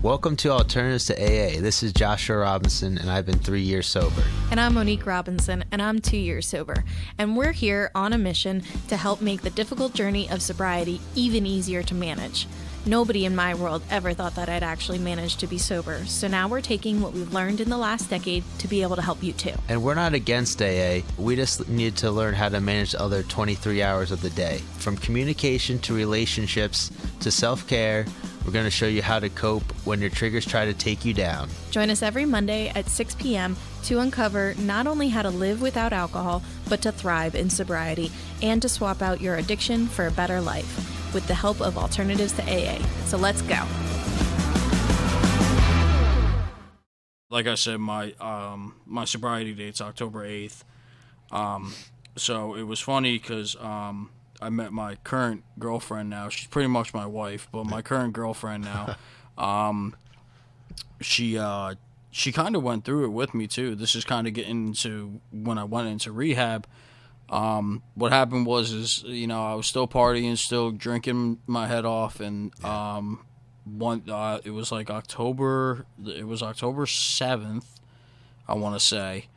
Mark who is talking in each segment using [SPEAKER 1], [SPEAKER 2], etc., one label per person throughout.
[SPEAKER 1] Welcome to Alternatives to AA. This is Joshua Robinson, and I've been 3 years sober.
[SPEAKER 2] And I'm Monique Robinson, and I'm 2 years sober. And we're here on a mission to help make the difficult journey of sobriety even easier to manage. Nobody in my world ever thought that I'd actually manage to be sober. So now we're taking what we've learned in the last decade to be able to help you too.
[SPEAKER 1] And we're not against AA. We just need to learn how to manage the other 23 hours of the day. From communication to relationships to self-care, we're going to show you how to cope when your triggers try to take you down.
[SPEAKER 2] Join us every Monday at 6 p.m. to uncover not only how to live without alcohol, but to thrive in sobriety and to swap out your addiction for a better life with the help of Alternatives to AA. So let's go.
[SPEAKER 3] Like I said, my sobriety date's October 8th. So it was funny because I met my current girlfriend now. She's pretty much my wife, but my current girlfriend now, she kind of went through it with me too. This is kind of getting into when I went into rehab. What happened was I was still partying, still drinking my head off, and it was October 7th, I want to say.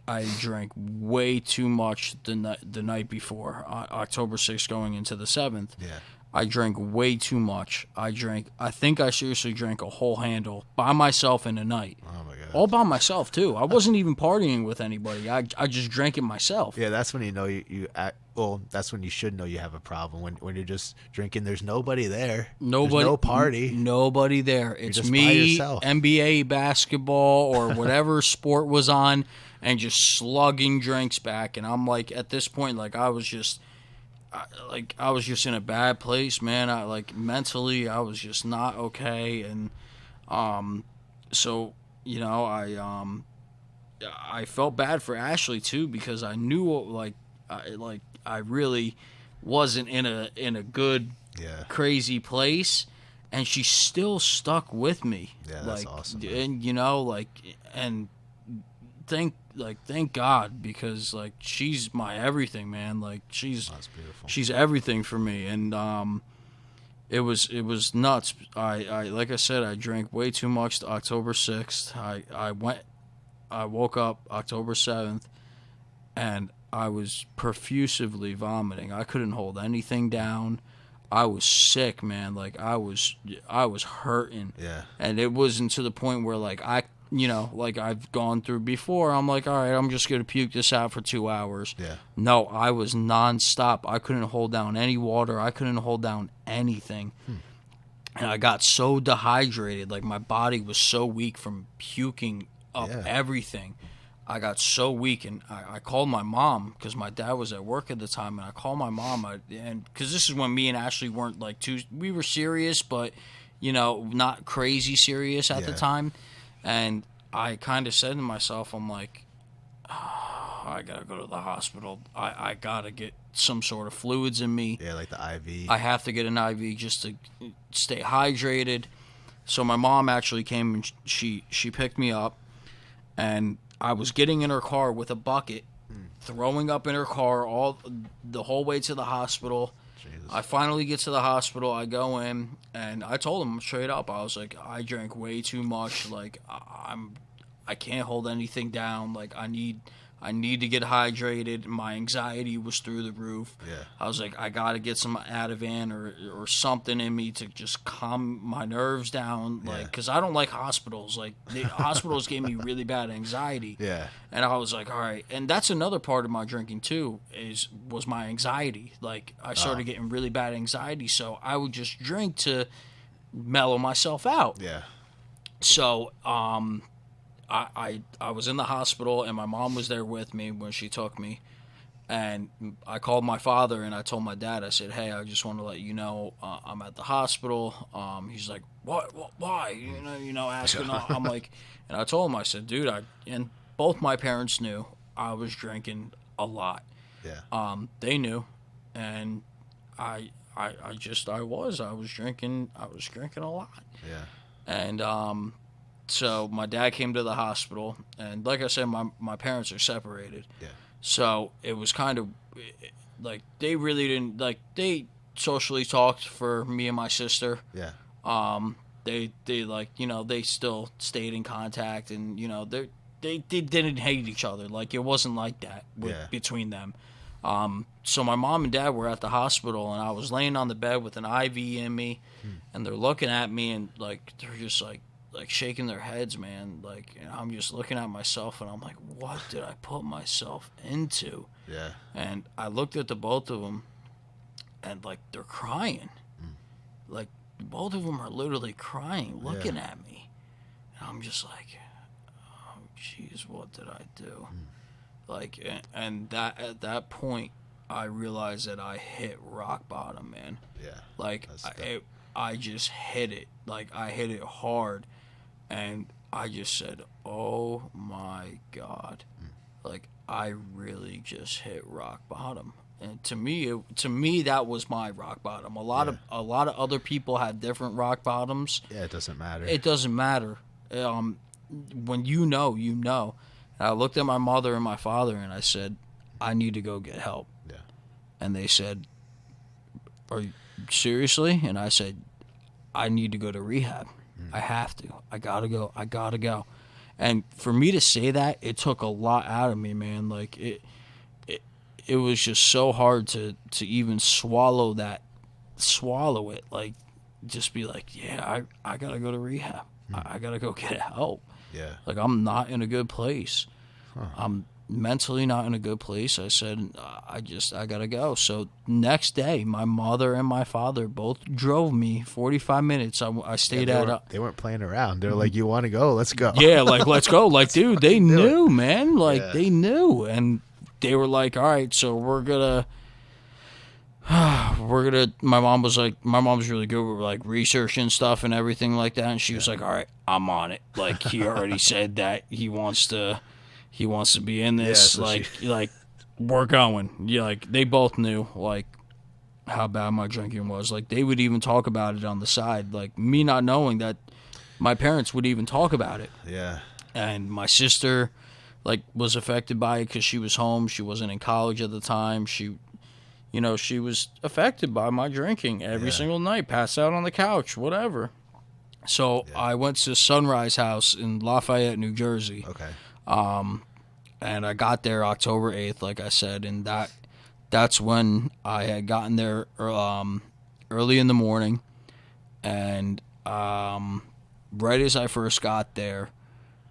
[SPEAKER 3] I drank way too much the night before, October 6th going into the 7th.
[SPEAKER 1] Yeah.
[SPEAKER 3] I drank way too much. I think I seriously drank a whole handle by myself in a night.
[SPEAKER 1] Oh, my God.
[SPEAKER 3] All by myself, too. I wasn't even partying with anybody. I just drank it myself.
[SPEAKER 1] Yeah, that's when you know you act. Well, that's when you should know you have a problem. When you're just drinking, there's nobody there. There's no party.
[SPEAKER 3] Nobody there. It's
[SPEAKER 1] just
[SPEAKER 3] me,
[SPEAKER 1] by yourself.
[SPEAKER 3] NBA basketball or whatever sport was on, and just slugging drinks back. And I'm like, at this point, I was just in a bad place, man. Mentally, I was just not okay. And so I felt bad for Ashley too, because I knew I really wasn't in a good, crazy place, and she still stuck with me.
[SPEAKER 1] Yeah, that's awesome.
[SPEAKER 3] And thank God, because she's my everything, man. That's beautiful. She's everything for me, and it was nuts. I like I said, I drank way too much October 6th. I woke up October 7th, and I was profusively vomiting. I couldn't hold anything down. I was sick, man. I was hurting.
[SPEAKER 1] Yeah.
[SPEAKER 3] And it wasn't to the point where I've gone through before. I'm like, all right, I'm just going to puke this out for 2 hours.
[SPEAKER 1] Yeah.
[SPEAKER 3] No, I was nonstop. I couldn't hold down any water. I couldn't hold down anything. And I got so dehydrated. My body was so weak from puking up everything. I got so weak, and I called my mom because my dad was at work at the time, and I called my mom, and because this is when me and Ashley weren't we were serious, but not crazy serious at the time. And I kind of said to myself, I'm like, I gotta go to the hospital. I gotta get some sort of fluids in me.
[SPEAKER 1] Yeah, like the IV.
[SPEAKER 3] I have to get an IV just to stay hydrated. So my mom actually came and she picked me up, and I was getting in her car with a bucket, throwing up in her car the whole way to the hospital. Jesus. I finally get to the hospital. I go in, and I told him straight up, I was like, I drank way too much. I can't hold anything down. I need to get hydrated. My anxiety was through the roof.
[SPEAKER 1] Yeah.
[SPEAKER 3] I was like, I got to get some Ativan or something in me to just calm my nerves down. Because I don't like hospitals. The hospitals gave me really bad anxiety.
[SPEAKER 1] Yeah.
[SPEAKER 3] And I was like, all right. And that's another part of my drinking too, was my anxiety. I started getting really bad anxiety, so I would just drink to mellow myself out.
[SPEAKER 1] Yeah.
[SPEAKER 3] So, I was in the hospital, and my mom was there with me when she took me, and I called my father, and I told my dad, I said, hey, I just want to let you know I'm at the hospital. He's like, what why? Asking. I'm like, and I told him, I said, dude, and both my parents knew I was drinking a lot.
[SPEAKER 1] Yeah.
[SPEAKER 3] They knew, and I was drinking a lot.
[SPEAKER 1] Yeah.
[SPEAKER 3] And so my dad came to the hospital, and like I said, my parents are separated.
[SPEAKER 1] Yeah.
[SPEAKER 3] So it was kind of they really didn't they socially talked for me and my sister.
[SPEAKER 1] Yeah.
[SPEAKER 3] they like, you know, they still stayed in contact, and, you know, they didn't hate each other. Like, it wasn't like that between them. So my mom and dad were at the hospital, and I was laying on the bed with an IV in me, and they're looking at me, and like they're just like shaking their heads, man. Like, and I'm just looking at myself, and I'm like, what did I put myself into?
[SPEAKER 1] Yeah.
[SPEAKER 3] And I looked at the both of them, and like they're crying. Like, both of them are literally crying, looking at me. And I'm just like, oh, jeez, what did I do? Like, and that at that point, I realized that I hit rock bottom, man. Yeah. Like, I just hit it. Like, I hit it hard. And I just said, oh, my God. Like, I really just hit rock bottom. And to me, that was my rock bottom. A lot of other people had different rock bottoms.
[SPEAKER 1] Yeah, it doesn't matter.
[SPEAKER 3] It doesn't matter. When you know, you know. And I looked at my mother and my father, and I said, I need to go get help. Yeah. And they said, are you seriously? And I said, I need to go to rehab. I have to. I gotta go. And for me to say that, it took a lot out of me, man. Like, it was just so hard to even swallow it. Like, just be like, yeah, I gotta go to rehab. I gotta go get help. Yeah. Like, I'm not in a good place. I'm mentally not in a good place. I said, I gotta go. So next day, my mother and my father both drove me 45 minutes. I stayed
[SPEAKER 1] they weren't playing around. They're like, you want to go? Let's go.
[SPEAKER 3] Yeah, like, let's go. Like, dude, they knew, man. Like, they knew. And they were like, all right, so we're gonna, my mom was really good with, like, researching stuff and everything like that. And she was like, all right, I'm on it. Like, he already said that he wants to be in this. Yeah, so like, we're going. Yeah, like, they both knew, like, how bad my drinking was. Like, they would even talk about it on the side. Like, me not knowing that my parents would even talk about it. Yeah. And my sister, like, was affected by it because she was home. She wasn't in college at the time. She was affected by my drinking every single night, passed out on the couch, whatever. So I went to Sunrise House in Lafayette, New Jersey. Okay. And I got there October 8th, like I said, and that's when I had gotten there early in the morning. And right as I first got there,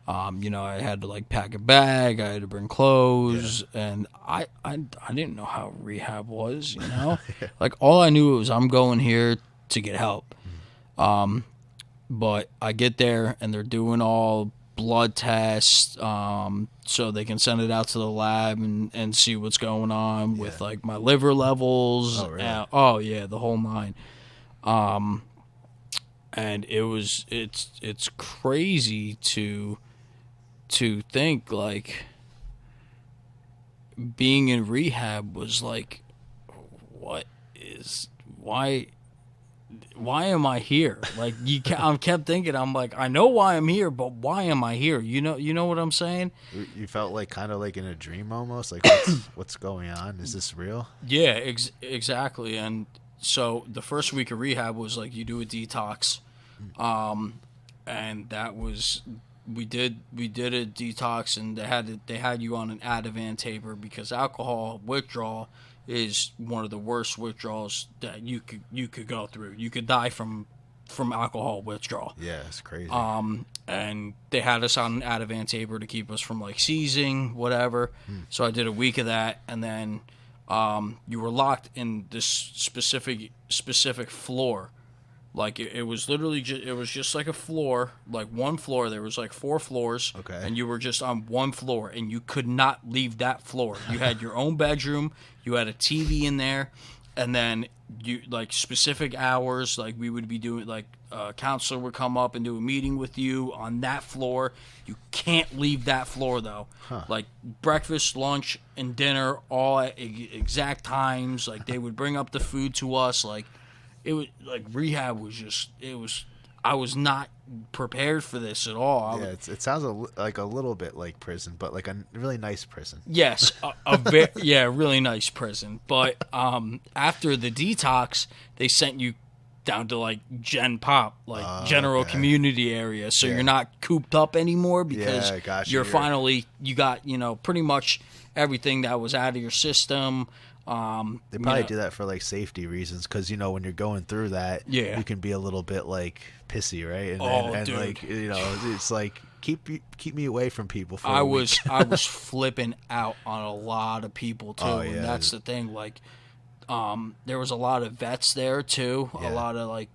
[SPEAKER 3] I had to, like, pack a bag, I had to bring clothes, and I didn't know how rehab was, you know? Like, all I knew was I'm going here to get help. But I get there, and they're doing all blood tests, so they can send it out to the lab and see what's going on with, like, my liver levels. Oh, really? The whole nine. And it's crazy to think, like, being in rehab was like, why am I here? Like, I kept thinking, I'm like, I know why I'm here, but why am I here? You know what I'm saying?
[SPEAKER 1] You felt like kind of like in a dream almost, like, what's going on? Is this real?
[SPEAKER 3] Yeah, exactly. And so the first week of rehab was like, you do a detox, and that was. We did a detox, and they had you on an Ativan taper because alcohol withdrawal is one of the worst withdrawals that you could go through. You could die from alcohol withdrawal.
[SPEAKER 1] Yeah, it's crazy.
[SPEAKER 3] And they had us on an Ativan taper to keep us from, like, seizing, whatever. So I did a week of that, and then you were locked in this specific floor. Like, it was literally just like a floor, like one floor. There was like 4 floors, okay, and you were just on one floor, and you could not leave that floor. You had your own bedroom, you had a TV in there, and then you, like, specific hours, like, we would be doing, like, a counselor would come up and do a meeting with you on that floor. You can't leave that floor, though. Like, breakfast, lunch, and dinner all at exact times. Like, they would bring up the food to us, like. It was like rehab was just. It was. I was not prepared for this at all.
[SPEAKER 1] It sounds like a little bit like prison, but like a really nice prison.
[SPEAKER 3] Yes, really nice prison. But after the detox, they sent you down to like Gen Pop, like general community area. So you're not cooped up anymore because you're finally, you got, you know, pretty much everything that was out of your system.
[SPEAKER 1] They probably do that for like safety reasons, because you know when you're going through that, you can be a little bit like pissy, right? And
[SPEAKER 3] dude.
[SPEAKER 1] like, you know, it's like keep me away from people. For
[SPEAKER 3] I was flipping out on a lot of people too, and that's the thing. Like, there was a lot of vets there too, a lot of like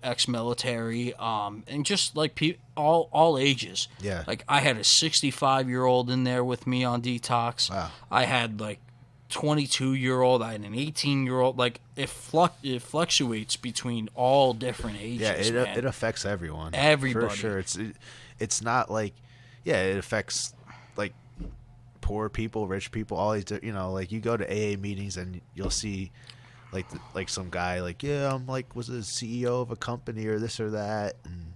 [SPEAKER 3] ex-military, and just like all ages. Yeah, like I had a 65-year-old in there with me on detox. Wow. I had like 22-year-old, I had an 18-year-old. Like it fluctuates between all different ages.
[SPEAKER 1] Yeah, it affects everyone.
[SPEAKER 3] Everybody,
[SPEAKER 1] for sure. It's not like, it affects like poor people, rich people, all these. You know, like you go to AA meetings and you'll see like some guy like, I'm like was a CEO of a company or this or that, and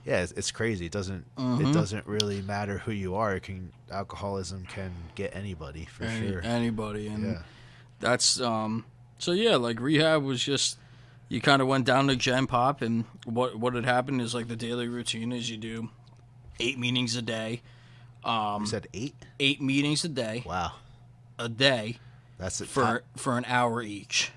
[SPEAKER 1] it's crazy. It doesn't really matter who you are. Alcoholism can get anybody for sure.
[SPEAKER 3] Anybody, and that's so like rehab was just, you kind of went down to Gen Pop, and what had happened is like the daily routine is you do 8 meetings a day.
[SPEAKER 1] You said 8?
[SPEAKER 3] 8 meetings a day.
[SPEAKER 1] Wow.
[SPEAKER 3] A day.
[SPEAKER 1] That's it.
[SPEAKER 3] For an hour each.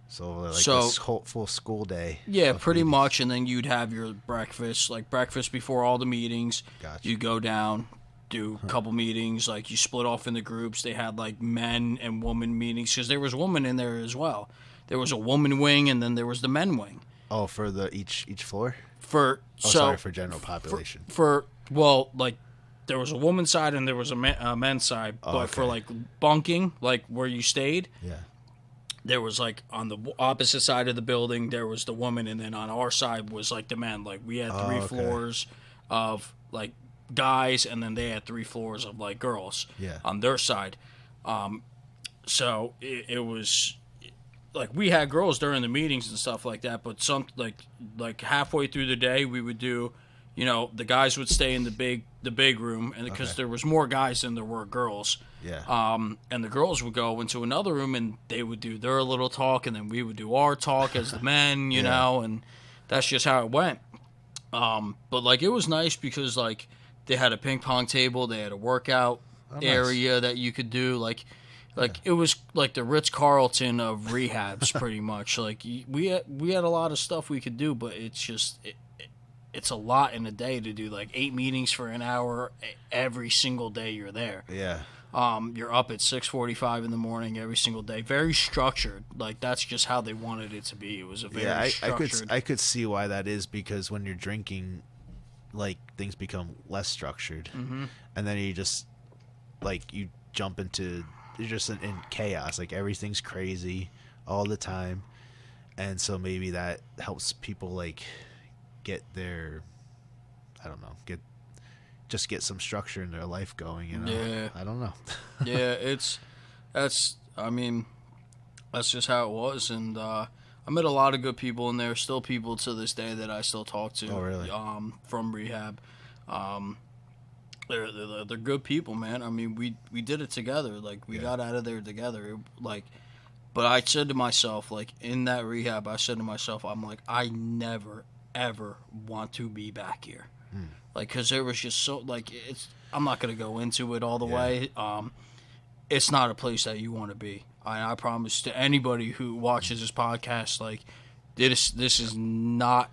[SPEAKER 1] So this whole full school day.
[SPEAKER 3] Yeah, pretty much. And then you'd have your breakfast, like breakfast before all the meetings.
[SPEAKER 1] Gotcha.
[SPEAKER 3] You go down, do a couple meetings. Like you split off into groups. They had like men and woman meetings, because there was women in there as well. There was a woman wing, and then there was the men wing.
[SPEAKER 1] Oh, for the each floor?
[SPEAKER 3] For
[SPEAKER 1] general population.
[SPEAKER 3] Like there was a woman's side and there was a men's side. But for like bunking, like where you stayed, there was like on the opposite side of the building, there was the woman, and then on our side was like the men. Like we had 3 floors of like guys, and then they had 3 floors of like girls on their side. So it was like we had girls during the meetings and stuff like that, but some like halfway through the day we would do, you know, the guys would stay in the big room, and because there was more guys than there were girls. And the girls would go into another room and they would do their little talk, and then we would do our talk as the men, you know, and that's just how it went. But like it was nice because like they had a ping pong table, they had a workout area that you could do, like it was like the Ritz-Carlton of rehabs pretty much. Like we had a lot of stuff we could do, but it's just it's a lot in a day to do like 8 meetings for an hour every single day you're there.
[SPEAKER 1] Yeah.
[SPEAKER 3] You're up at 6:45 in the morning every single day. Very structured. Like that's just how they wanted it to be. It was a very structured.
[SPEAKER 1] I could see why that is, because when you're drinking, like things become less structured, and then you just like you jump into, you're just in chaos. Like everything's crazy all the time, and so maybe that helps people like get their, I don't know, get some structure in their life going, you know?
[SPEAKER 3] Yeah.
[SPEAKER 1] I don't know.
[SPEAKER 3] that's just how it was. And I met a lot of good people in there, still people to this day that I still talk to.
[SPEAKER 1] Oh, really?
[SPEAKER 3] From rehab. They're good people, man. I mean, we did it together. Like, we got out of there together. But I said to myself, like, in that rehab, I'm like, I never, ever want to be back here. Like, because there was just so, like, I'm not going to go into it all the way. It's not a place that you want to be. I promise to anybody who watches this podcast, like, this is not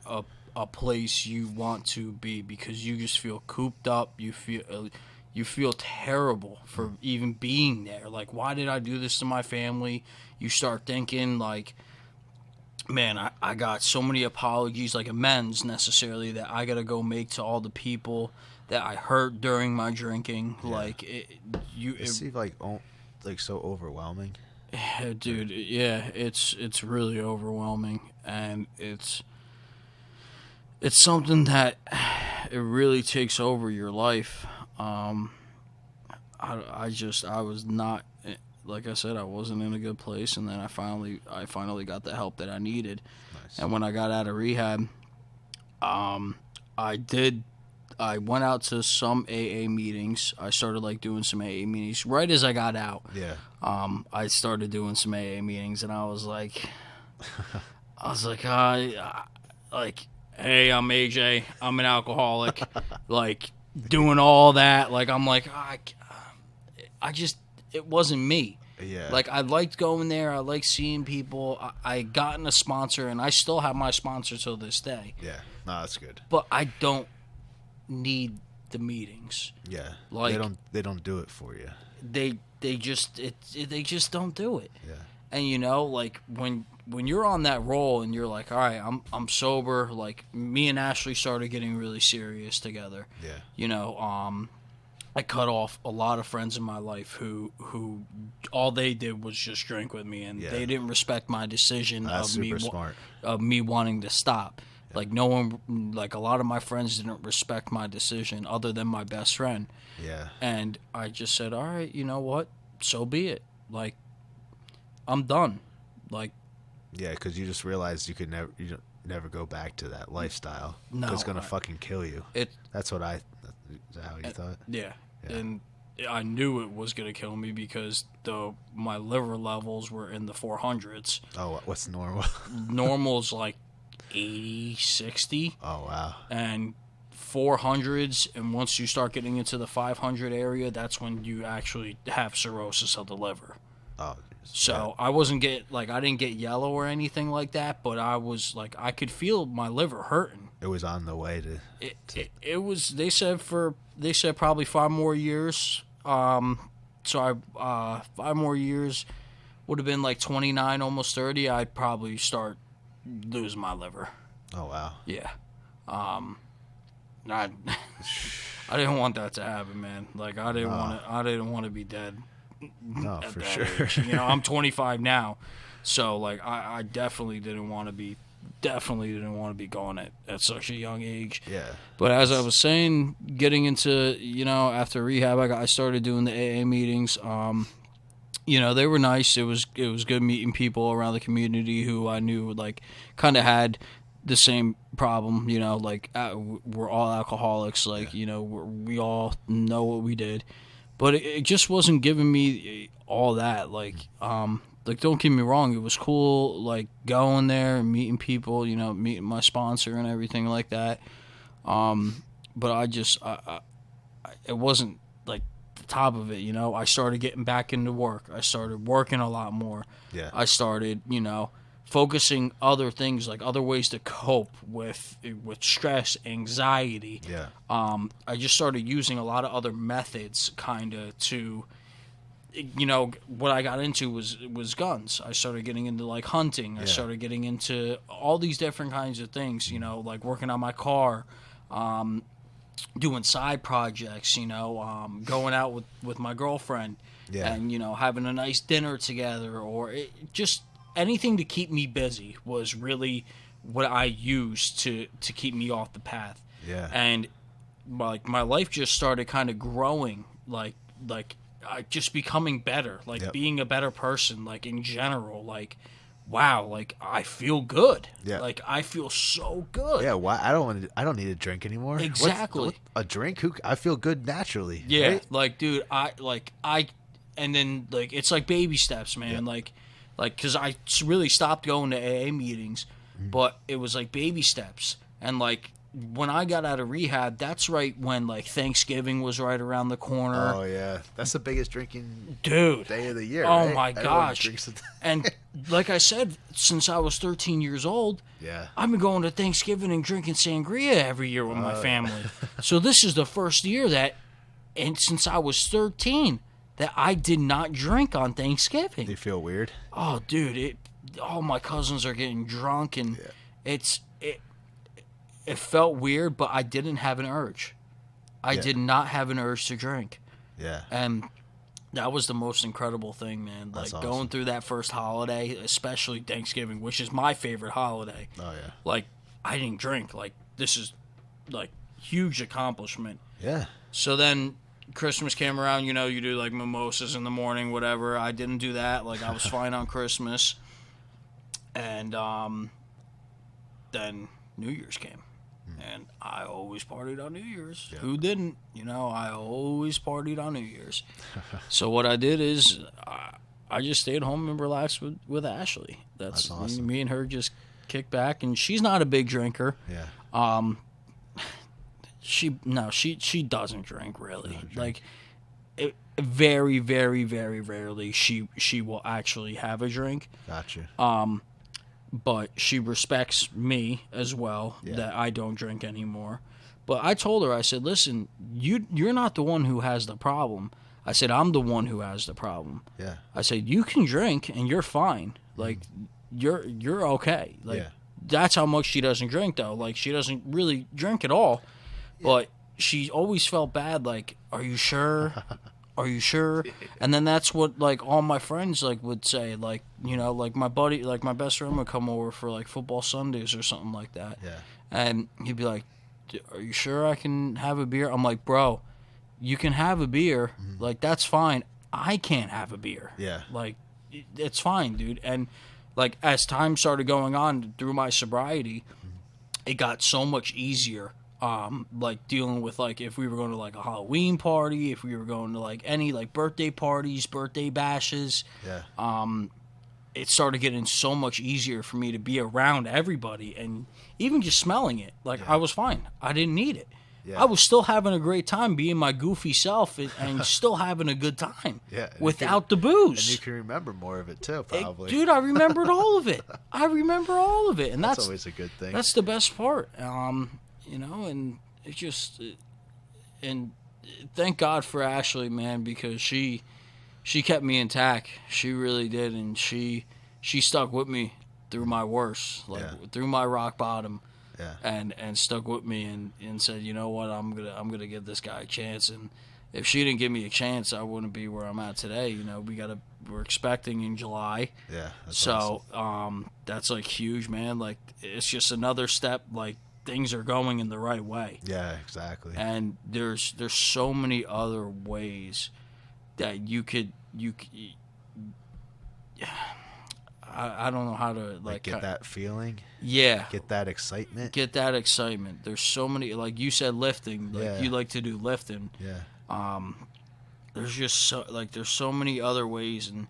[SPEAKER 3] a place you want to be, because you just feel cooped up. You feel terrible for even being there. Like, why did I do this to my family? You start thinking, like, man, I got so many apologies, like amends necessarily, that I got to go make to all the people that I hurt during my drinking. Yeah. Like, it
[SPEAKER 1] seems like so overwhelming.
[SPEAKER 3] Dude, yeah, it's really overwhelming, and it's something that it really takes over your life. I was not, like I said, I wasn't in a good place, and then I finally got the help that I needed. Nice. And when I got out of rehab, I went out to some AA meetings. I started like doing some AA meetings right as I got out.
[SPEAKER 1] Yeah.
[SPEAKER 3] I started doing some AA meetings, and I was like, I was like, like, hey, I'm AJ. I'm an alcoholic. Like, doing all that. Like, I'm like, it wasn't me.
[SPEAKER 4] Yeah.
[SPEAKER 3] Like, I liked going there. I liked seeing people. I gotten a sponsor, and I still have my sponsor till this day.
[SPEAKER 4] Yeah. No, that's good.
[SPEAKER 3] But I don't need the meetings.
[SPEAKER 4] Yeah.
[SPEAKER 3] Like,
[SPEAKER 4] they don't do it for you.
[SPEAKER 3] They just don't do it.
[SPEAKER 4] Yeah.
[SPEAKER 3] And you know, like when you're on that roll and you're like, all right, I'm sober. Like, me and Ashley started getting really serious together.
[SPEAKER 4] Yeah.
[SPEAKER 3] You know, I cut off a lot of friends in my life who all they did was just drink with me, and they didn't respect my decision
[SPEAKER 4] That's super smart.
[SPEAKER 3] of me wanting to stop. Yeah. Like, no one, like, a lot of my friends didn't respect my decision other than my best friend.
[SPEAKER 4] Yeah.
[SPEAKER 3] And I just said, all right, you know what? So be it. Like, I'm done. Like,
[SPEAKER 4] yeah, because you just realized you never go back to that lifestyle. No, it's gonna fucking kill you. That's what Is that how you thought?
[SPEAKER 3] Yeah. And I knew it was gonna kill me because my liver levels were in the 400s.
[SPEAKER 4] Oh, what's normal?
[SPEAKER 3] Normal's like 80, 60.
[SPEAKER 4] Oh wow.
[SPEAKER 3] And 400s, and once you start getting into the 500 area, that's when you actually have cirrhosis of the liver.
[SPEAKER 4] Oh.
[SPEAKER 3] So I I didn't get yellow or anything like that, but I was like, I could feel my liver hurting.
[SPEAKER 4] It was on the way to.
[SPEAKER 3] It was. They said probably 5 more years. So 5 more years would have been like 29, almost 30. I'd probably start losing my liver.
[SPEAKER 4] Oh wow.
[SPEAKER 3] Yeah. I didn't want that to happen, man. Like, I didn't want to be dead.
[SPEAKER 4] No, for sure.
[SPEAKER 3] Age. You know, I'm 25 now, so like I definitely didn't want to be gone at such a young age.
[SPEAKER 4] Yeah.
[SPEAKER 3] But as I was saying, getting into, you know, after rehab, I started doing the AA meetings. You know, they were nice. It was good meeting people around the community who I knew like kind of had the same problem. You know, like we're all alcoholics. Like, you know, we all know what we did. But it just wasn't giving me all that. Like, don't get me wrong, it was cool, like, going there and meeting people, you know, meeting my sponsor and everything like that. But it wasn't, like, the top of it, you know. I started getting back into work. I started working a lot more.
[SPEAKER 4] Yeah.
[SPEAKER 3] I started, you know, focusing other things, like other ways to cope with stress, anxiety.
[SPEAKER 4] Yeah.
[SPEAKER 3] I just started using a lot of other methods kind of to, you know, what I got into was guns. I started getting into like hunting. I started getting into all these different kinds of things, you know, like working on my car, doing side projects, you know, going out with my girlfriend and, you know, having a nice dinner together, or just anything to keep me busy was really what I used to keep me off the path.
[SPEAKER 4] Yeah.
[SPEAKER 3] And like my life just started kind of growing, like just becoming better, like being a better person, like in general, like wow, like I feel good.
[SPEAKER 4] Yeah.
[SPEAKER 3] Like I feel so good.
[SPEAKER 4] Yeah. Why? I don't need a drink anymore.
[SPEAKER 3] Exactly.
[SPEAKER 4] A drink? I feel good naturally.
[SPEAKER 3] Yeah.
[SPEAKER 4] Right?
[SPEAKER 3] Like, dude, and then like it's like baby steps, man.
[SPEAKER 4] Yeah.
[SPEAKER 3] Like, because I really stopped going to AA meetings, but it was like baby steps. And like when I got out of rehab, that's right when like Thanksgiving was right around the corner.
[SPEAKER 4] Oh yeah, that's the biggest drinking
[SPEAKER 3] dude
[SPEAKER 4] day of the year.
[SPEAKER 3] Oh
[SPEAKER 4] right?
[SPEAKER 3] my
[SPEAKER 4] Everyone
[SPEAKER 3] gosh!
[SPEAKER 4] drinks
[SPEAKER 3] And like I said, since I was 13 years old, I've been going to Thanksgiving and drinking sangria every year with my family. So this is the first year and since I was 13. That I did not drink on Thanksgiving.
[SPEAKER 4] Do you feel weird?
[SPEAKER 3] Oh, dude! All my cousins are getting drunk, and it felt weird, but I didn't have an urge. I did not have an urge to drink.
[SPEAKER 4] Yeah.
[SPEAKER 3] And that was the most incredible thing, man. Like
[SPEAKER 4] That's awesome.
[SPEAKER 3] Going through that first holiday, especially Thanksgiving, which is my favorite holiday.
[SPEAKER 4] Oh yeah.
[SPEAKER 3] Like I didn't drink. Like this is like huge accomplishment.
[SPEAKER 4] Yeah.
[SPEAKER 3] So then Christmas came around, you know, you do like mimosas in the morning, whatever. I didn't do that. Like I was fine on Christmas. And then New Year's came. And I always partied on New Year's. Yeah. Who didn't? You know, I always partied on New Year's. So what I did is I just stayed home and relaxed with Ashley. That's awesome. Me and her just kick back, and she's not a big drinker.
[SPEAKER 4] Yeah.
[SPEAKER 3] She doesn't drink really. Like, very, very, very rarely she will actually have a drink.
[SPEAKER 4] Gotcha.
[SPEAKER 3] But she respects me as well, that I don't drink anymore. But I told her, I said, listen, you're not the one who has the problem. I said, I'm the one who has the problem.
[SPEAKER 4] Yeah.
[SPEAKER 3] I said, you can drink and you're fine. Like, you're okay. Like, that's how much she doesn't drink, though. Like, she doesn't really drink at all. Yeah. But she always felt bad, like, are you sure? Are you sure? And then that's what, like, all my friends, like, would say. Like, you know, like, my buddy, like, my best friend would come over for, like, football Sundays or something like that.
[SPEAKER 4] Yeah.
[SPEAKER 3] And he'd be like, are you sure I can have a beer? I'm like, bro, you can have a beer. Like, that's fine. I can't have a beer.
[SPEAKER 4] Yeah.
[SPEAKER 3] Like, it's fine, dude. And, like, as time started going on through my sobriety, it got so much easier. Like, dealing with, like, if we were going to, like, a Halloween party, if we were going to, like, any, like, birthday parties, birthday bashes.
[SPEAKER 4] Yeah.
[SPEAKER 3] It started getting so much easier for me to be around everybody, and even just smelling it. Like, I was fine. I didn't need it. Yeah. I was still having a great time being my goofy self and still having a good time without the booze.
[SPEAKER 4] And you can remember more of it, too, probably.
[SPEAKER 3] Dude, I remembered all of it. I remember all of it. And that's
[SPEAKER 4] always a good thing.
[SPEAKER 3] That's the best part. You know, and it just... And thank God for Ashley, man, because she kept me intact. She really did, and she stuck with me through my worst, like through my rock bottom. Yeah. And stuck with me and said, you know what, I'm gonna give this guy a chance. And if she didn't give me a chance, I wouldn't be where I'm at today. You know, we're expecting in July.
[SPEAKER 4] Yeah.
[SPEAKER 3] So awesome. That's like huge, man. Like, it's just another step. Like, things are going in the right way.
[SPEAKER 4] Yeah, exactly.
[SPEAKER 3] And there's so many other ways that you could. I don't know how to like
[SPEAKER 4] get that feeling.
[SPEAKER 3] Yeah.
[SPEAKER 4] Get that excitement.
[SPEAKER 3] There's so many, like you said, lifting. Like you like to do lifting.
[SPEAKER 4] Yeah.
[SPEAKER 3] There's just there's so many other ways, and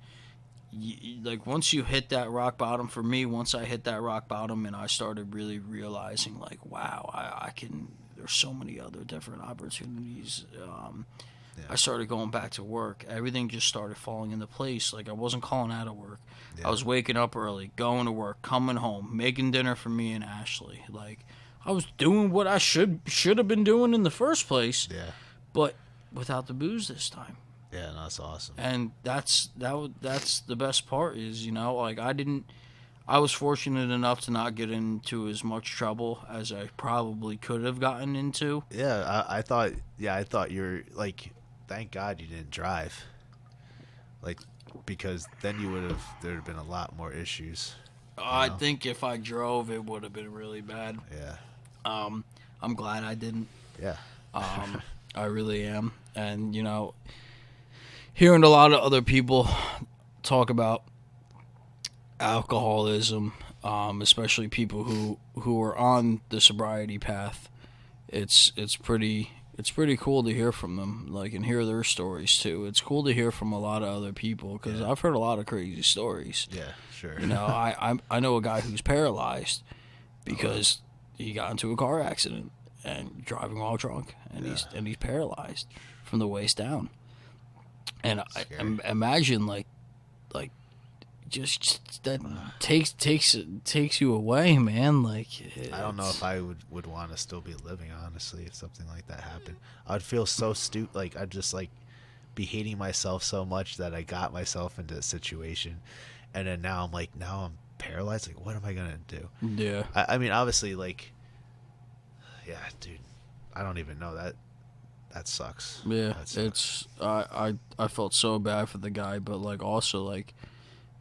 [SPEAKER 3] like once you hit that rock bottom, for me, once I hit that rock bottom, and I started really realizing, like, wow, I can. There's so many other different opportunities. I started going back to work. Everything just started falling into place. Like, I wasn't calling out of work. Yeah. I was waking up early, going to work, coming home, making dinner for me and Ashley. Like, I was doing what I should have been doing in the first place.
[SPEAKER 4] Yeah.
[SPEAKER 3] But without the booze this time.
[SPEAKER 4] Yeah, no, that's awesome.
[SPEAKER 3] And that's the best part is, you know, like, I was fortunate enough to not get into as much trouble as I probably could have gotten into.
[SPEAKER 4] Yeah, I thought you're like, thank God you didn't drive. Like, because then there'd have been a lot more issues.
[SPEAKER 3] I think if I drove, it would have been really bad.
[SPEAKER 4] Yeah.
[SPEAKER 3] I'm glad I didn't.
[SPEAKER 4] Yeah.
[SPEAKER 3] I really am. And, you know, hearing a lot of other people talk about alcoholism, especially people who are on the sobriety path, it's pretty cool to hear from them, like, and hear their stories too. It's cool to hear from a lot of other people, because I've heard a lot of crazy stories.
[SPEAKER 4] Yeah, sure.
[SPEAKER 3] You know, I know a guy who's paralyzed because he got into a car accident and driving while drunk, and he's paralyzed from the waist down. And I imagine like just that takes you away, man. Like,
[SPEAKER 4] I don't know if I would want to still be living, honestly, if something like that happened. I'd feel so stupid. Like, I'd just like be hating myself so much that I got myself into a situation, and then now I'm paralyzed. Like, what am I gonna do?
[SPEAKER 3] Yeah.
[SPEAKER 4] I mean, obviously, like, yeah, dude, I don't even know that. That sucks.
[SPEAKER 3] Yeah,
[SPEAKER 4] that sucks.
[SPEAKER 3] It's I felt so bad for the guy, but like also like.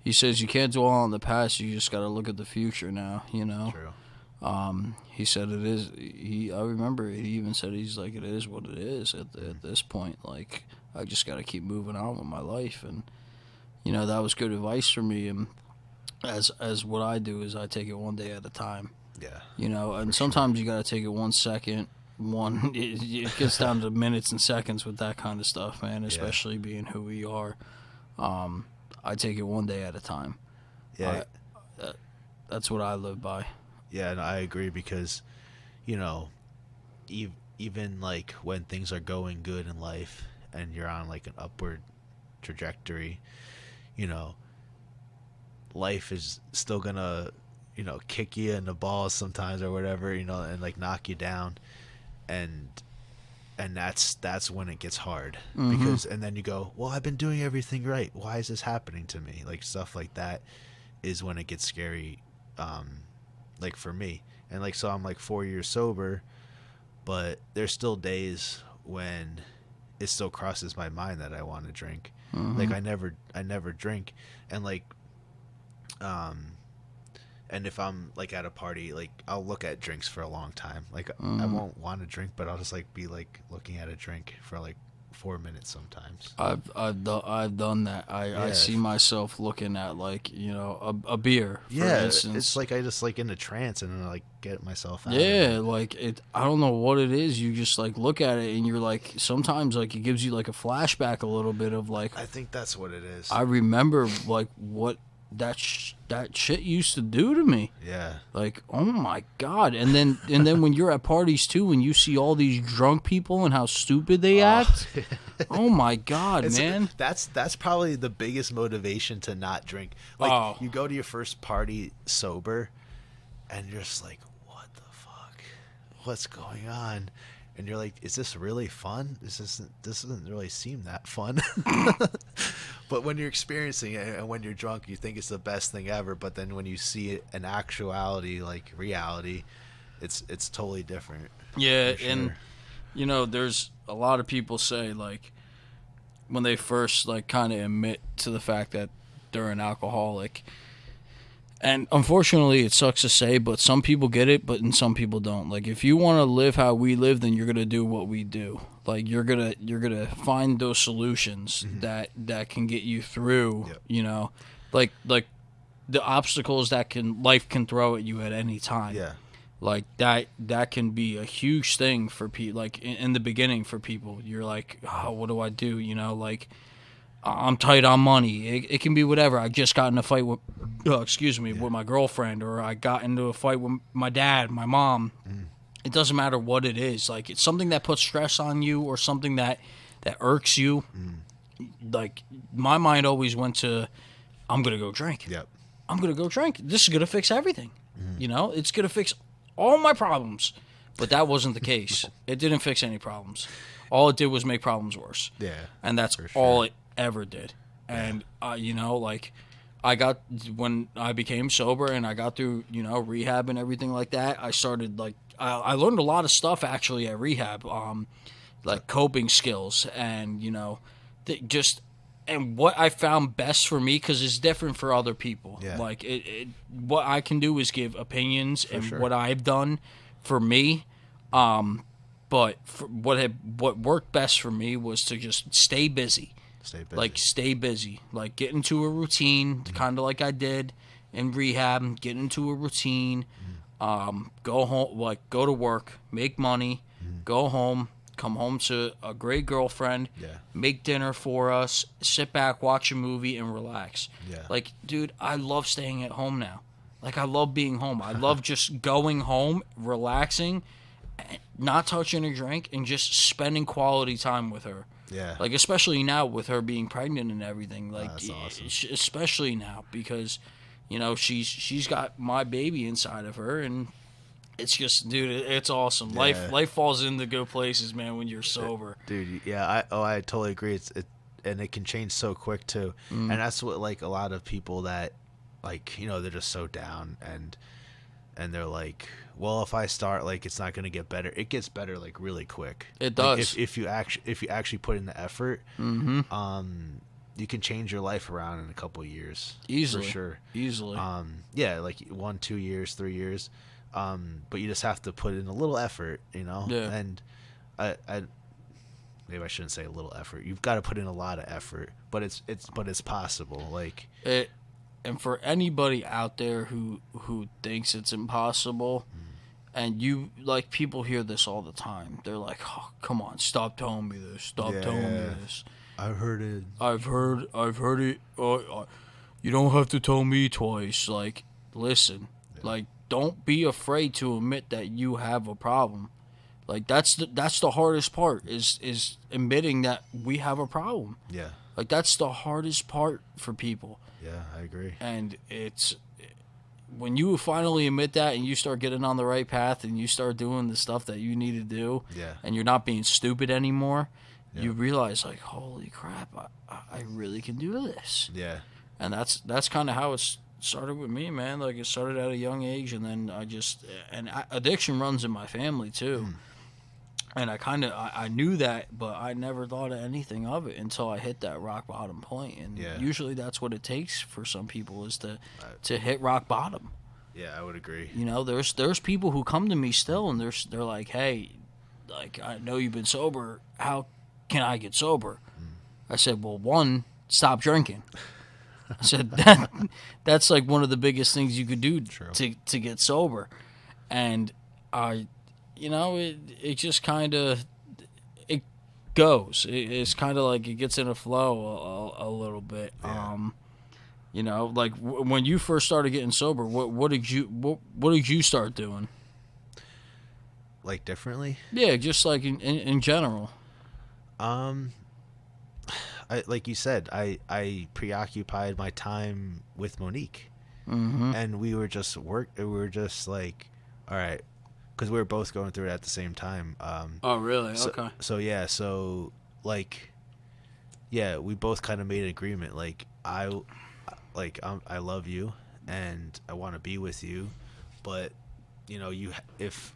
[SPEAKER 3] He says you can't dwell on the past. You just got to look at the future now. You know.
[SPEAKER 4] True.
[SPEAKER 3] He said it is. I remember he even said he's like, it is what it is at this point. Like, I just got to keep moving on with my life, and you know, that was good advice for me. And as what I do is I take it one day at a time.
[SPEAKER 4] Yeah.
[SPEAKER 3] You know, and sometimes you got to take it 1 second. It gets down to minutes and seconds with that kind of stuff, man. Especially being who we are. I take it one day at a time.
[SPEAKER 4] Yeah,
[SPEAKER 3] That's what I live by.
[SPEAKER 4] Yeah, and I agree because, you know, even like when things are going good in life and you're on like an upward trajectory, you know, life is still gonna, you know, kick you in the balls sometimes or whatever, you know, and like knock you down, and that's when it gets hard. Because and then you go, well, I've been doing everything right, why is this happening to me? Like stuff like that is when it gets scary, like for me. And like, so I'm like 4 years sober, but there's still days when it still crosses my mind that I want to drink. Like I never drink, and like and if I'm like at a party, like I'll look at drinks for a long time. Like I won't want to drink, but I'll just like be like looking at a drink for like 4 minutes sometimes.
[SPEAKER 3] I've done that. I see myself looking at like, you know, a beer, for instance.
[SPEAKER 4] It's like I just like in a trance and then I like get myself out.
[SPEAKER 3] Yeah, like I don't know what it is. You just like look at it and you're like, sometimes like it gives you like a flashback a little bit of like,
[SPEAKER 4] I think that's what it is.
[SPEAKER 3] I remember like what that shit used to do to me.
[SPEAKER 4] Yeah.
[SPEAKER 3] Like, oh my God. And then when you're at parties too and you see all these drunk people and how stupid they act. Oh my God, man.
[SPEAKER 4] That's probably the biggest motivation to not drink. Like you go to your first party sober and you're just like, what the fuck? What's going on? And you're like, is this really fun? This doesn't really seem that fun. But when you're experiencing it and when you're drunk, you think it's the best thing ever. But then when you see it in actuality, like reality, it's totally different.
[SPEAKER 3] Yeah,
[SPEAKER 4] sure.
[SPEAKER 3] And you know, there's a lot of people say like when they first like kind of admit to the fact that they're an alcoholic. And unfortunately, it sucks to say, but some people get it, but some people don't. Like, if you want to live how we live, then you're gonna do what we do. Like, you're gonna find those solutions that can get you through. Yep. You know, like the obstacles that life can throw at you at any time.
[SPEAKER 4] Yeah.
[SPEAKER 3] Like that can be a huge thing for people. Like in the beginning, for people, you're like, oh, what do I do? You know, like. I'm tight on money. It can be whatever. I just got in a fight with, with my girlfriend, or I got into a fight with my dad, my mom. It doesn't matter what it is. Like, it's something that puts stress on you or something that irks you. Like, my mind always went to, I'm going to go drink.
[SPEAKER 4] Yep.
[SPEAKER 3] I'm going to go drink. This is going to fix everything. You know, it's going to fix all my problems. But that wasn't the case. It didn't fix any problems. All it did was make problems worse.
[SPEAKER 4] Yeah.
[SPEAKER 3] And that's all it ever did. And you know, like when I became sober and I got through, you know, rehab and everything like that, I started like I learned a lot of stuff actually at rehab, like coping skills, and you know, and what I found best for me, because it's different for other people.
[SPEAKER 4] Yeah.
[SPEAKER 3] Like what I can do is give opinions what I've done for me. But what worked best for me was to just stay busy. Like, stay busy. Like, get into a routine, kind of like I did in rehab. Get into a routine. Go home, like, go to work, make money, go home, come home to a great girlfriend, make dinner for us, sit back, watch a movie, and relax. Yeah. Like, dude, I love staying at home now. Like, I love being home. I love just going home, relaxing, not touching a drink, and just spending quality time with her. Yeah. Like, especially now with her being pregnant and everything. Like, that's awesome. Especially now, because, you know, she's got my baby inside of her, and it's just, dude, it's awesome. Yeah. Life falls into good places, man, when you're sober.
[SPEAKER 4] Dude, yeah, I totally agree. And it can change so quick too. And that's what, like, a lot of people that, like, you know, they're just so down, and they're like, well, if I start, like, it's not going to get better. It gets better, like, really quick.
[SPEAKER 3] It does.
[SPEAKER 4] Like, if you actually put in the effort, you can change your life around in a couple of years.
[SPEAKER 3] Easily.
[SPEAKER 4] For sure.
[SPEAKER 3] Easily.
[SPEAKER 4] Yeah, like 1, 2 years, 3 years. But you just have to put in a little effort, you know?
[SPEAKER 3] Yeah.
[SPEAKER 4] And I maybe I shouldn't say a little effort. You've got to put in a lot of effort, but it's possible. Like
[SPEAKER 3] and for anybody out there who thinks it's impossible, and you, like, people hear this all the time. They're like, oh, come on, stop telling me this. Stop telling me this.
[SPEAKER 4] I've heard it.
[SPEAKER 3] I've heard it. You don't have to tell me twice. Like, listen, Like, don't be afraid to admit that you have a problem. Like, that's the hardest part is admitting that we have a problem.
[SPEAKER 4] Yeah.
[SPEAKER 3] Like, that's the hardest part for people.
[SPEAKER 4] Yeah, I agree.
[SPEAKER 3] And it's when you finally admit that and you start getting on the right path and you start doing the stuff that you need to do,
[SPEAKER 4] Yeah.
[SPEAKER 3] and you're not being stupid anymore,
[SPEAKER 4] Yeah.
[SPEAKER 3] you realize, like, holy crap, I really can do this.
[SPEAKER 4] Yeah.
[SPEAKER 3] And that's kind of how it started with me, man. Like, it started at a young age, and then addiction runs in my family too. And I knew that, but I never thought of anything of it until I hit that rock bottom point. And usually that's what it takes for some people is to hit rock bottom.
[SPEAKER 4] Yeah, I would agree.
[SPEAKER 3] You know, there's people who come to me still, and they're like, hey, like, I know you've been sober. How can I get sober? I said, well, one, stop drinking. I said that's like one of the biggest things you could do to get sober. And you know, it just kind of, it goes. It's kind of like it gets in a flow a little bit.
[SPEAKER 4] Yeah.
[SPEAKER 3] You know, like when you first started getting sober, what did you start doing?
[SPEAKER 4] Like differently?
[SPEAKER 3] Yeah, just like in general.
[SPEAKER 4] Like you said, I preoccupied my time with Monique, and we were just like, all right. Because we were both going through it at the same time.
[SPEAKER 3] Oh, really?
[SPEAKER 4] Okay. So we both kind of made an agreement. Like I love you, and I want to be with you, but you know, if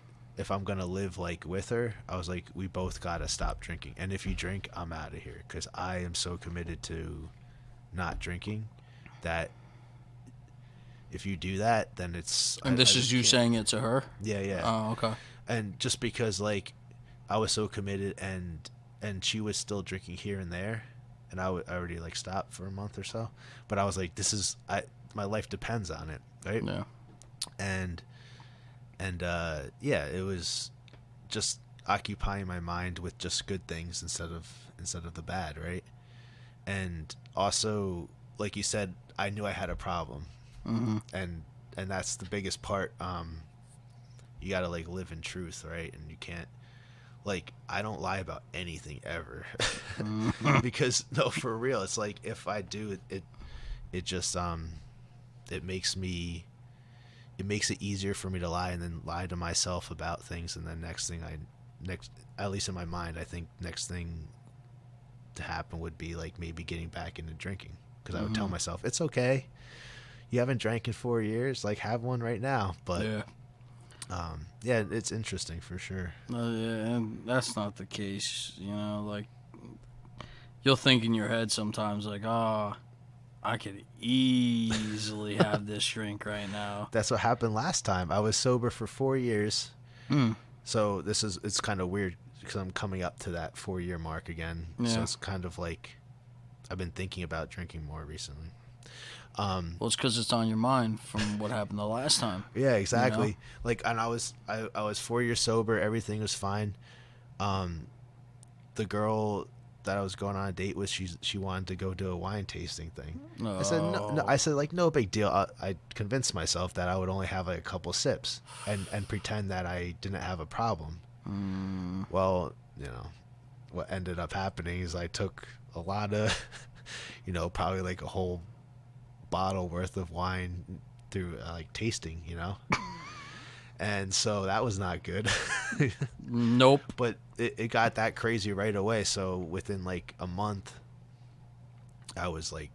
[SPEAKER 4] I'm gonna live like with her, I was like, we both gotta stop drinking. And if you drink, I'm out of here, because I am so committed to not drinking that. If you do that, then it's...
[SPEAKER 3] And this is you saying it to her?
[SPEAKER 4] Yeah, yeah.
[SPEAKER 3] Oh, okay.
[SPEAKER 4] And just because, like, I was so committed and she was still drinking here and there, and I already, like, stopped for a month or so. But I was like, my life depends on it, right?
[SPEAKER 3] Yeah.
[SPEAKER 4] And it was just occupying my mind with just good things instead of the bad, right? And also, like you said, I knew I had a problem.
[SPEAKER 3] Mm-hmm.
[SPEAKER 4] And that's the biggest part. You gotta like live in truth, right? And you can't, like, I don't lie about anything ever. Because no, for real, it's like if I do it just it makes it easier for me to lie, and then lie to myself about things, and then next at least in my mind, I think next thing to happen would be like maybe getting back into drinking, because I would tell myself, it's okay, you haven't drank in 4 years, like have one right now. But it's interesting for sure.
[SPEAKER 3] And that's not the case, you know. Like, you'll think in your head sometimes, like, oh, I could easily have this drink right now.
[SPEAKER 4] That's what happened last time. I was sober for 4 years. So it's kind of weird because I'm coming up to that 4-year mark again. Yeah. So it's kind of like I've been thinking about drinking more recently.
[SPEAKER 3] Well, it's because it's on your mind from what happened the last time.
[SPEAKER 4] Yeah, exactly.
[SPEAKER 3] You know?
[SPEAKER 4] Like, and I was 4 years sober. Everything was fine. The girl that I was going on a date with, she wanted to go do a wine tasting thing.
[SPEAKER 3] Oh.
[SPEAKER 4] I said no. I said, like, no big deal. I convinced myself that I would only have like a couple sips and pretend that I didn't have a problem. Well, you know, what ended up happening is I took a lot of, you know, probably like a whole bottle worth of wine through like tasting, you know. And so that was not good.
[SPEAKER 3] Nope.
[SPEAKER 4] But it got that crazy right away. So within like a month, I was like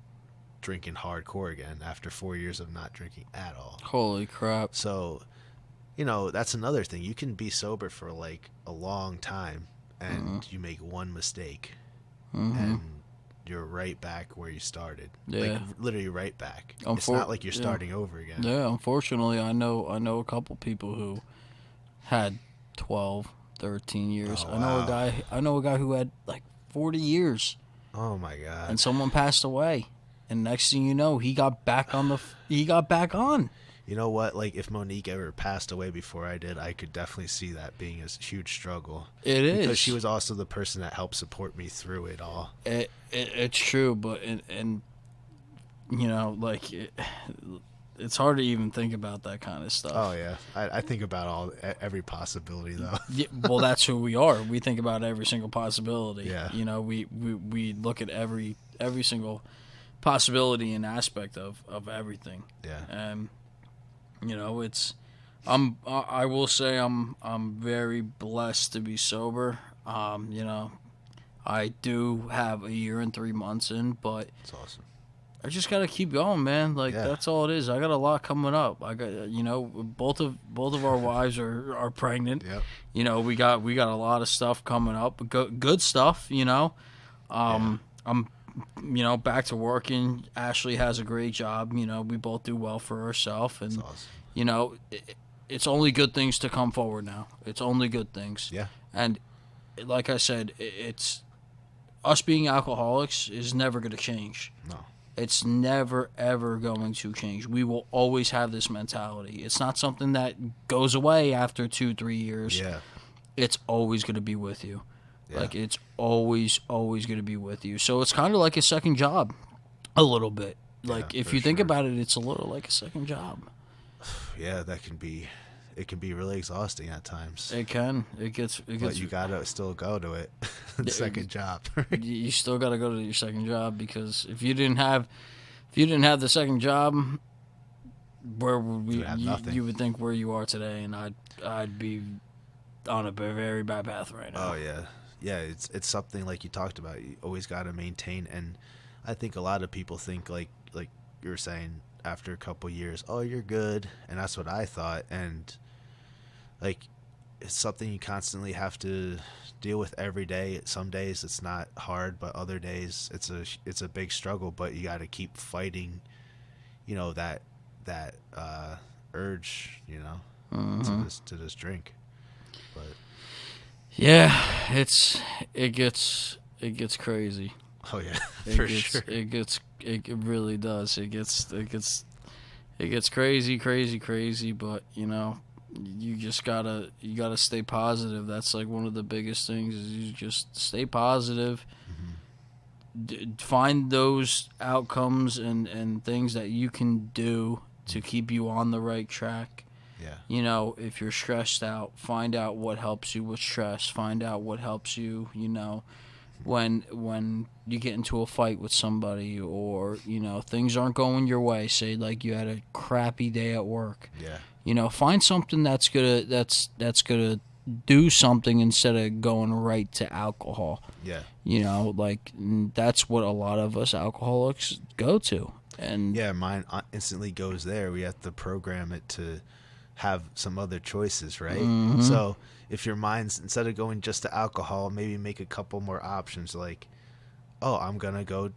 [SPEAKER 4] drinking hardcore again after 4 years of not drinking at all.
[SPEAKER 3] Holy crap.
[SPEAKER 4] So, you know, that's another thing. You can be sober for like a long time and you make one mistake and you're right back where you started.
[SPEAKER 3] Yeah.
[SPEAKER 4] Like literally right back. It's not like you're starting over again.
[SPEAKER 3] Yeah, unfortunately, I know a couple people who had 12, 13 years.
[SPEAKER 4] Oh,
[SPEAKER 3] I know a guy who had like 40 years.
[SPEAKER 4] Oh my God.
[SPEAKER 3] And someone passed away. And next thing you know, he got back on.
[SPEAKER 4] You know what? Like, if Monique ever passed away before I did, I could definitely see that being a huge struggle.
[SPEAKER 3] It is.
[SPEAKER 4] Because she was also the person that helped support me through it all.
[SPEAKER 3] It's true, but and you know, like, it's hard to even think about that kind of stuff.
[SPEAKER 4] Oh yeah, I think about every possibility though.
[SPEAKER 3] Yeah, well, that's who we are. We think about every single possibility.
[SPEAKER 4] Yeah.
[SPEAKER 3] You know, we look at every single possibility and aspect of everything.
[SPEAKER 4] Yeah.
[SPEAKER 3] And you know, I will say I'm very blessed to be sober. You know, I do have a year and 3 months in, but
[SPEAKER 4] It's awesome.
[SPEAKER 3] I just gotta keep going, man. Like that's all it is. I got a lot coming up. I got, you know, both of our wives are pregnant.
[SPEAKER 4] Yep.
[SPEAKER 3] You know, we got a lot of stuff coming up. Good stuff. You know, I'm you know, back to working. Ashley has a great job. You know, we both do well for ourselves, and
[SPEAKER 4] awesome.
[SPEAKER 3] you know, it's only good things to come forward now. It's only good things.
[SPEAKER 4] Yeah.
[SPEAKER 3] And like I said, it's us being alcoholics is never going to change.
[SPEAKER 4] No.
[SPEAKER 3] It's never, ever going to change. We will always have this mentality. It's not something that goes away after 2-3 years.
[SPEAKER 4] Yeah.
[SPEAKER 3] It's always going to be with you.
[SPEAKER 4] Yeah.
[SPEAKER 3] Like, it's always going to be with you. So it's kind of like a second job, a little bit. Like, if you think about it, it's a little like a second job.
[SPEAKER 4] Yeah, it can be really exhausting at times.
[SPEAKER 3] It can. It gets.
[SPEAKER 4] But you gotta still go to it. Second job.
[SPEAKER 3] You still got to go to your second job, because if you didn't have the second job, where would we? You would think where you are today, and I'd be on a very bad path right now.
[SPEAKER 4] Oh yeah, yeah. It's something like you talked about. You always got to maintain, and I think a lot of people think like you were saying, after a couple years, oh, you're good, and that's what I thought, and like it's something you constantly have to deal with every day. Some days it's not hard, but other days it's a big struggle, but you got to keep fighting, you know, that urge, you know, to this drink. But
[SPEAKER 3] yeah, it gets crazy.
[SPEAKER 4] Oh yeah,
[SPEAKER 3] sure. It really does. It gets crazy, but you know, you just gotta stay positive. That's like one of the biggest things, is you just stay positive. Find those outcomes and things that you can do to keep you on the right track.
[SPEAKER 4] Yeah.
[SPEAKER 3] You know, if you're stressed out, find out what helps you with stress. Find out what helps you, you know, when you get into a fight with somebody, or, you know, things aren't going your way. Say like you had a crappy day at work.
[SPEAKER 4] Yeah.
[SPEAKER 3] You know, find something that's gonna do something instead of going right to alcohol.
[SPEAKER 4] Yeah.
[SPEAKER 3] You know, like that's what a lot of us alcoholics go to. And
[SPEAKER 4] yeah, mine instantly goes there. We have to program it to have some other choices, right?
[SPEAKER 3] Mm-hmm.
[SPEAKER 4] So if your mind's, instead of going just to alcohol, maybe make a couple more options, like, oh, I'm gonna go,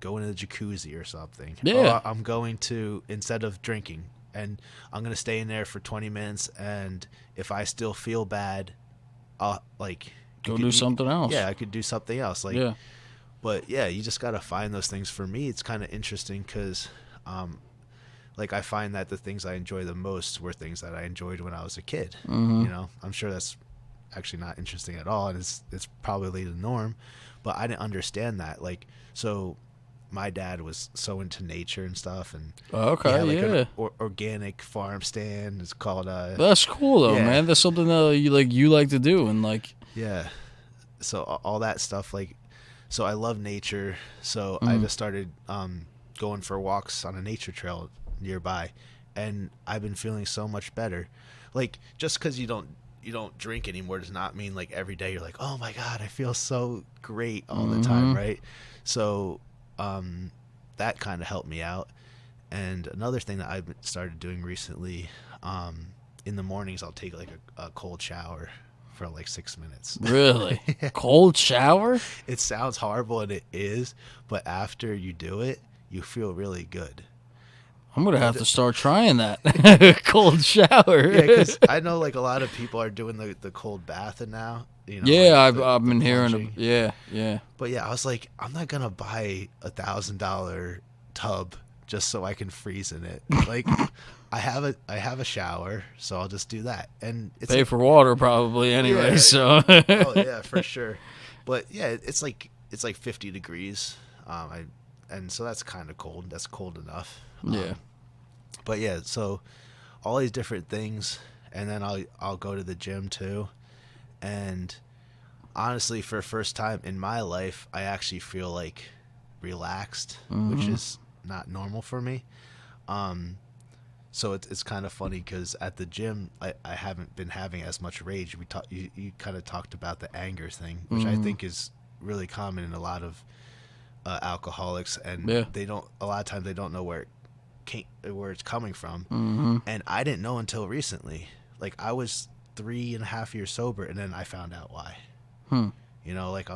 [SPEAKER 4] go into the jacuzzi or something.
[SPEAKER 3] Yeah.
[SPEAKER 4] Oh, I'm going to, instead of drinking, and I'm gonna stay in there for 20 minutes, and if I still feel bad, I'll
[SPEAKER 3] go do something else.
[SPEAKER 4] Yeah, I could do something else.
[SPEAKER 3] Yeah.
[SPEAKER 4] But yeah, you just gotta find those things. For me, it's kind of interesting because, I find that the things I enjoy the most were things that I enjoyed when I was a kid.
[SPEAKER 3] Mm-hmm.
[SPEAKER 4] You know, I'm sure that's actually not interesting at all, and it's probably the norm, but I didn't understand that. So my dad was so into nature and stuff, and an organic farm stand. It's called
[SPEAKER 3] that's cool though, man. That's something that you like to do, and
[SPEAKER 4] yeah. So all that stuff, so I love nature. So I just started going for walks on a nature trail nearby, and I've been feeling so much better. Just because you don't drink anymore does not mean every day you're like, oh my god, I feel so great all the time, right? So that kind of helped me out. And another thing that I've started doing recently, in the mornings I'll take a cold shower for 6 minutes.
[SPEAKER 3] Really? Cold shower?
[SPEAKER 4] It sounds horrible, and it is, but after you do it, you feel really good.
[SPEAKER 3] I'm gonna have to start trying that. Cold shower.
[SPEAKER 4] Yeah, because I know a lot of people are doing the cold bath now. You know,
[SPEAKER 3] yeah, I've been hearing. Yeah.
[SPEAKER 4] But yeah, I was like, I'm not gonna buy $1,000 tub just so I can freeze in it. I have a shower, so I'll just do that, and it's
[SPEAKER 3] pay for water probably anyway.
[SPEAKER 4] Yeah.
[SPEAKER 3] So.
[SPEAKER 4] Oh yeah, for sure. But yeah, it's 50 degrees. I and so that's kind of cold. That's cold enough.
[SPEAKER 3] Yeah.
[SPEAKER 4] But yeah, so all these different things, and then I'll go to the gym too, and honestly, for the first time in my life, I actually feel like relaxed, which is not normal for me. So it's kind of funny because at the gym, I haven't been having as much rage. You kind of talked about the anger thing, which I think is really common in a lot of alcoholics, and a lot of times they don't know where it's coming from. And I didn't know until recently. Like, I was 3.5 years sober, and then I found out why. You know, like,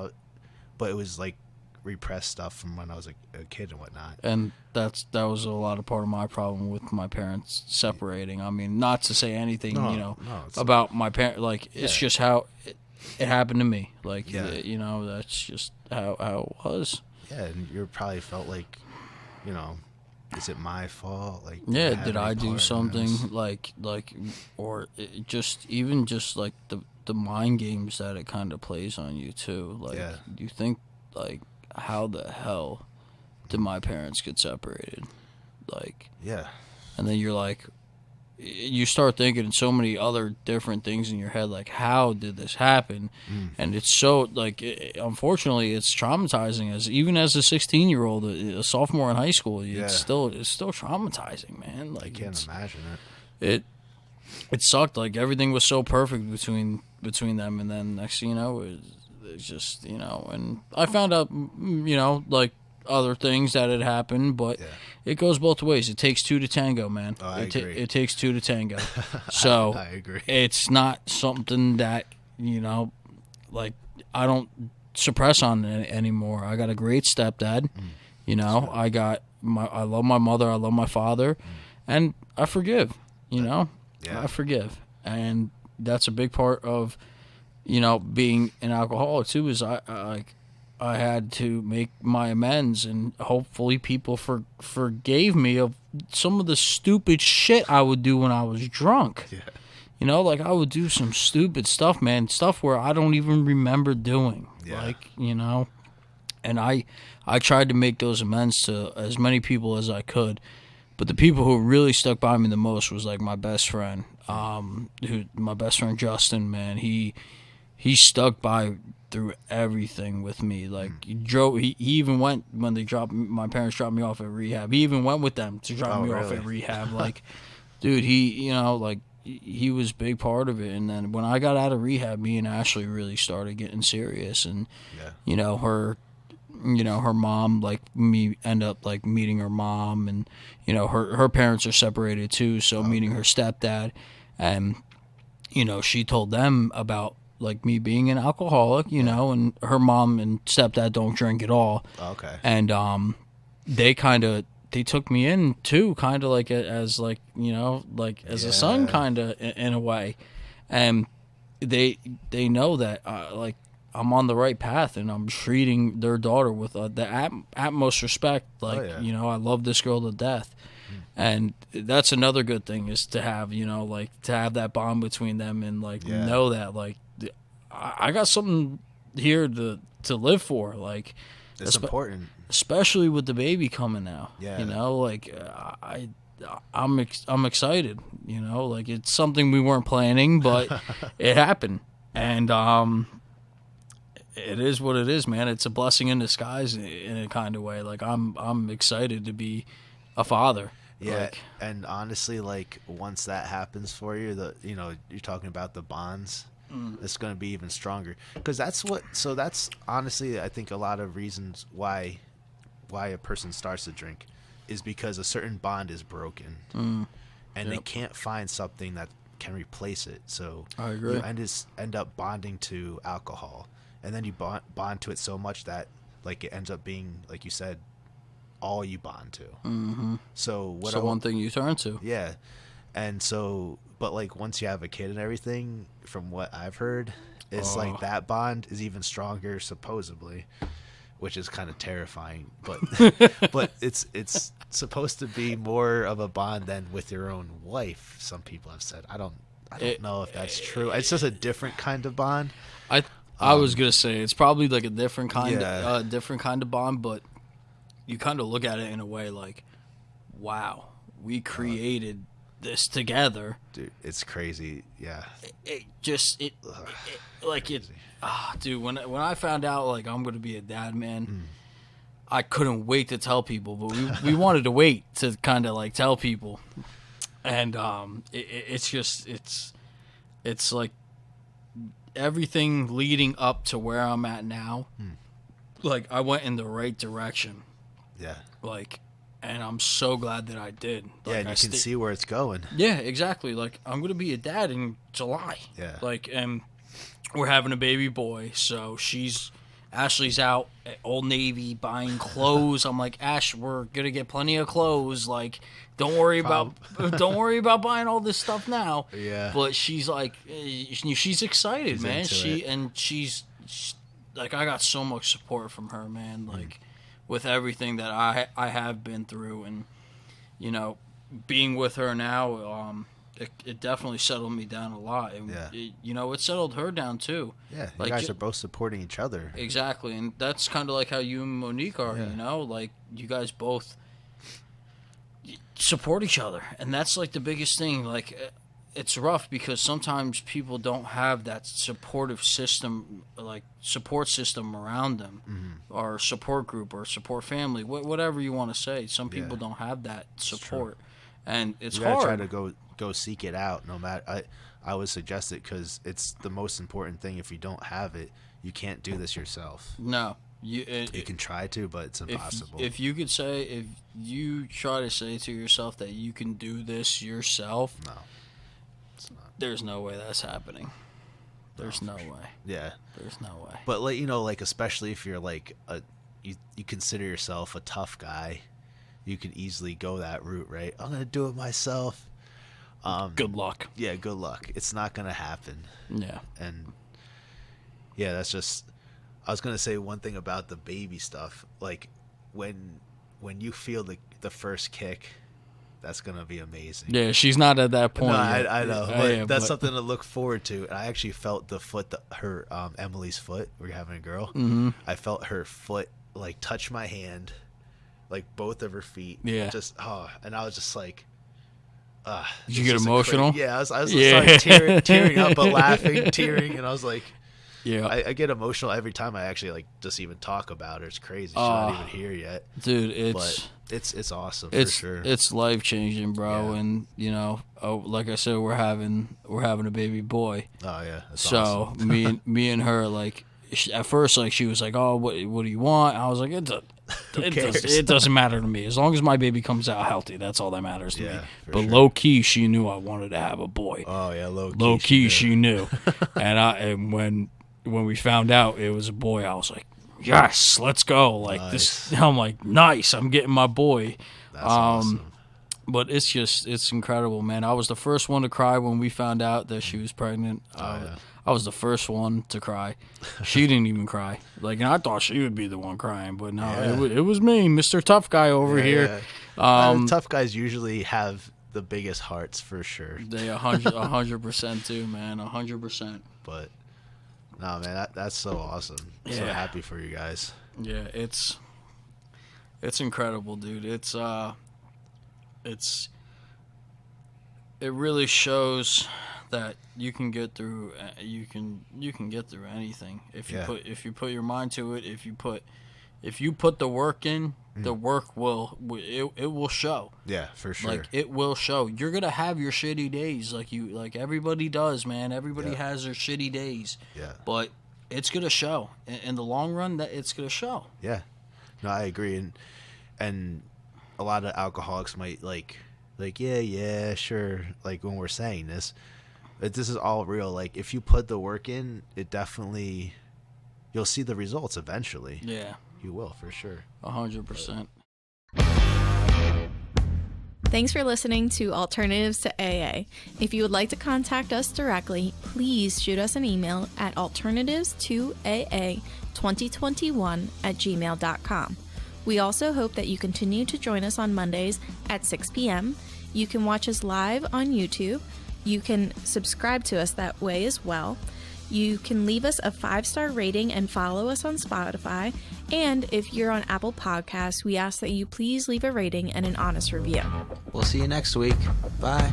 [SPEAKER 4] but it was like repressed stuff from when I was a kid and whatnot.
[SPEAKER 3] And that was a lot of part of my problem with my parents separating. I mean, not to say anything, about my parents. Like, it's just how it happened to me. Like, that's just how it was.
[SPEAKER 4] Yeah, and you probably felt like, is it my fault? Like,
[SPEAKER 3] did I do something like, or just like the mind games that it kind of plays on you too. Like, you think, like, how the hell did my parents get separated? Like, and then you're like, you start thinking so many other different things in your head, like, how did this happen? And it's so, like, unfortunately, it's traumatizing. Even as a 16-year-old, a sophomore in high school, it's still traumatizing, man. Like,
[SPEAKER 4] I can't imagine it.
[SPEAKER 3] It sucked. Like, everything was so perfect between them, and then next thing you know, it's just, and I found out, like, other things that had happened, but it goes both ways. It takes two to tango, man.
[SPEAKER 4] Oh, I agree.
[SPEAKER 3] It takes two to tango. So
[SPEAKER 4] I agree. It's
[SPEAKER 3] not something that, like, I don't suppress on it anymore. I got a great stepdad. I love my mother. I love my father, and I forgive. I forgive, and that's a big part of, being an alcoholic too. Is I had to make my amends, and hopefully people forgave me of some of the stupid shit I would do when I was drunk. Yeah. Like, I would do some stupid stuff, man. Stuff where I don't even remember doing. Yeah. Like, and I tried to make those amends to as many people as I could. But the people who really stuck by me the most was, like, my best friend. My best friend Justin, man, he stuck by through everything with me. Like, he even went when my parents dropped me off at rehab. He even went with them to drop me off at rehab. Like, dude, he was a big part of it. And then when I got out of rehab, me and Ashley really started getting serious. And her mom, like, me end up, like, meeting her mom, and her parents are separated too, so meeting her stepdad, and she told them about, like, me being an alcoholic, and her mom and stepdad don't drink at all.
[SPEAKER 4] Okay.
[SPEAKER 3] And they took me in too, kind of like as, like, like, as a son, kind of in a way, and they know that like, I'm on the right path, and I'm treating their daughter with the utmost respect. Like, I love this girl to death. And that's another good thing, is to have, like, to have that bond between them, and, like, know that, like, I got something here to live for. Like,
[SPEAKER 4] it's important,
[SPEAKER 3] especially with the baby coming now. Like, I'm excited. Like, it's something we weren't planning, but it happened, and it is what it is, man. It's a blessing in disguise in a kind of way. Like, I'm excited to be a father.
[SPEAKER 4] Yeah,
[SPEAKER 3] like,
[SPEAKER 4] and honestly, like, once that happens for you, you're talking about the bonds. It's going to be even stronger, because that's honestly, I think, a lot of reasons why a person starts to drink is because a certain bond is broken, and they can't find something that can replace it. So
[SPEAKER 3] I agree.
[SPEAKER 4] You end up bonding to alcohol. And then you bond to it so much that, like, it ends up being, like you said, all you bond to.
[SPEAKER 3] Mm-hmm.
[SPEAKER 4] So
[SPEAKER 3] one thing you turn to.
[SPEAKER 4] Yeah. And so, but, like, once you have a kid and everything, from what I've heard, it's like that bond is even stronger, supposedly, which is kind of terrifying. But but it's supposed to be more of a bond than with your own wife, some people have said. I don't know if that's true. It's just a different kind of bond.
[SPEAKER 3] I was gonna say it's probably like a different kind of bond, but you kind of look at it in a way like, wow, we created this together.
[SPEAKER 4] Dude, it's crazy. Yeah.
[SPEAKER 3] Dude, when I found out like I'm going to be a dad, man, I couldn't wait to tell people, but we wanted to wait to kind of like tell people. And it's like everything leading up to where I'm at now. Like I went in the right direction.
[SPEAKER 4] Yeah.
[SPEAKER 3] Like, and I'm so glad that I did. Like,
[SPEAKER 4] yeah, and you can see where it's going.
[SPEAKER 3] Yeah, exactly. Like I'm gonna be a dad in July.
[SPEAKER 4] Yeah.
[SPEAKER 3] Like, and we're having a baby boy, so Ashley's out at Old Navy buying clothes. I'm like, Ash, we're gonna get plenty of clothes. Like, don't worry about buying all this stuff now.
[SPEAKER 4] Yeah.
[SPEAKER 3] But she's like, she's excited, man. She's like, I got so much support from her, man. Like, with everything that I have been through, and you know, being with her now, it definitely settled me down a lot. And it settled her down too.
[SPEAKER 4] Yeah,
[SPEAKER 3] like,
[SPEAKER 4] you guys are both supporting each other.
[SPEAKER 3] Exactly, and that's kind of like how you and Monique are. You know, like you guys both support each other, and that's like the biggest thing. Like, it's rough because sometimes people don't have that supportive system, like support system around them, or support group or support family, whatever you want to say. Some people don't have that support, and it's hard.
[SPEAKER 4] You gotta try to go seek it out. No matter, I would suggest it because it's the most important thing. If you don't have it, you can't do this yourself.
[SPEAKER 3] No.
[SPEAKER 4] You can try to, but it's impossible.
[SPEAKER 3] If you try to say to yourself that you can do this yourself,
[SPEAKER 4] no.
[SPEAKER 3] There's no way that's happening. There's no way.
[SPEAKER 4] Yeah.
[SPEAKER 3] There's no way.
[SPEAKER 4] But like, you know, like especially if you're like you consider yourself a tough guy, you could easily go that route, right? I'm gonna do it myself.
[SPEAKER 3] Good luck.
[SPEAKER 4] Yeah, good luck. It's not gonna happen.
[SPEAKER 3] Yeah.
[SPEAKER 4] And yeah, that's just. I was gonna say one thing about the baby stuff. Like when you feel the first kick. That's going to be amazing.
[SPEAKER 3] Yeah, she's not at that point.
[SPEAKER 4] No,
[SPEAKER 3] yet.
[SPEAKER 4] I know. But that's something to look forward to. And I actually felt her Emily's foot. We're having a girl.
[SPEAKER 3] Mm-hmm.
[SPEAKER 4] I felt her foot, like, touch my hand, like, both of her feet.
[SPEAKER 3] Yeah.
[SPEAKER 4] And I was just like,
[SPEAKER 3] did you get emotional?
[SPEAKER 4] Yeah, I was started tearing up, but laughing, tearing. And I was like, yeah, I get emotional every time I actually, like, just even talk about her. It's crazy. She's not even here yet.
[SPEAKER 3] Dude,
[SPEAKER 4] it's awesome for sure.
[SPEAKER 3] It's life changing, bro. Yeah. And you know, like I said, we're having a baby boy.
[SPEAKER 4] Oh yeah. That's
[SPEAKER 3] so
[SPEAKER 4] awesome.
[SPEAKER 3] me and her, like, at first, like, she was like, "Oh, what do you want?" I was like, "It doesn't matter to me as long as my baby comes out healthy. That's all that matters to me." But low key, she knew I wanted to have a boy.
[SPEAKER 4] Oh yeah,
[SPEAKER 3] low key, she knew. And when we found out it was a boy, I was like, yes, let's go. Like, nice. This, I'm like, nice, I'm getting my boy.
[SPEAKER 4] That's awesome.
[SPEAKER 3] But it's incredible, man. I was the first one to cry when we found out that she was pregnant. I was the first one to cry. She didn't even cry. Like, and I thought she would be the one crying, but no, it was me, Mr. Tough Guy over here.
[SPEAKER 4] Yeah. Tough guys usually have the biggest hearts for sure.
[SPEAKER 3] They 100% do, man, 100%.
[SPEAKER 4] But no, man, that's so awesome. I'm so happy for you guys.
[SPEAKER 3] Yeah, it's incredible, dude. It really shows that you can get through. You can get through anything if you put your mind to it. If you put the work in, the work will show.
[SPEAKER 4] Yeah, for sure.
[SPEAKER 3] Like, it will show. You're gonna have your shitty days, like everybody does, man. Everybody has their shitty days.
[SPEAKER 4] Yeah.
[SPEAKER 3] But it's gonna show in the long run. That it's gonna show.
[SPEAKER 4] Yeah. No, I agree, and a lot of alcoholics might like yeah, sure. Like when we're saying this, but this is all real. Like if you put the work in, it definitely you'll see the results eventually.
[SPEAKER 3] Yeah.
[SPEAKER 4] You will, for sure.
[SPEAKER 3] 100%.
[SPEAKER 2] Thanks for listening to Alternatives to AA. If you would like to contact us directly, please shoot us an email at alternatives2aa2021@gmail.com. We also hope that you continue to join us on Mondays at 6 p.m. You can watch us live on YouTube. You can subscribe to us that way as well. You can leave us a 5-star rating and follow us on Spotify. And if you're on Apple Podcasts, we ask that you please leave a rating and an honest review.
[SPEAKER 1] We'll see you next week. Bye.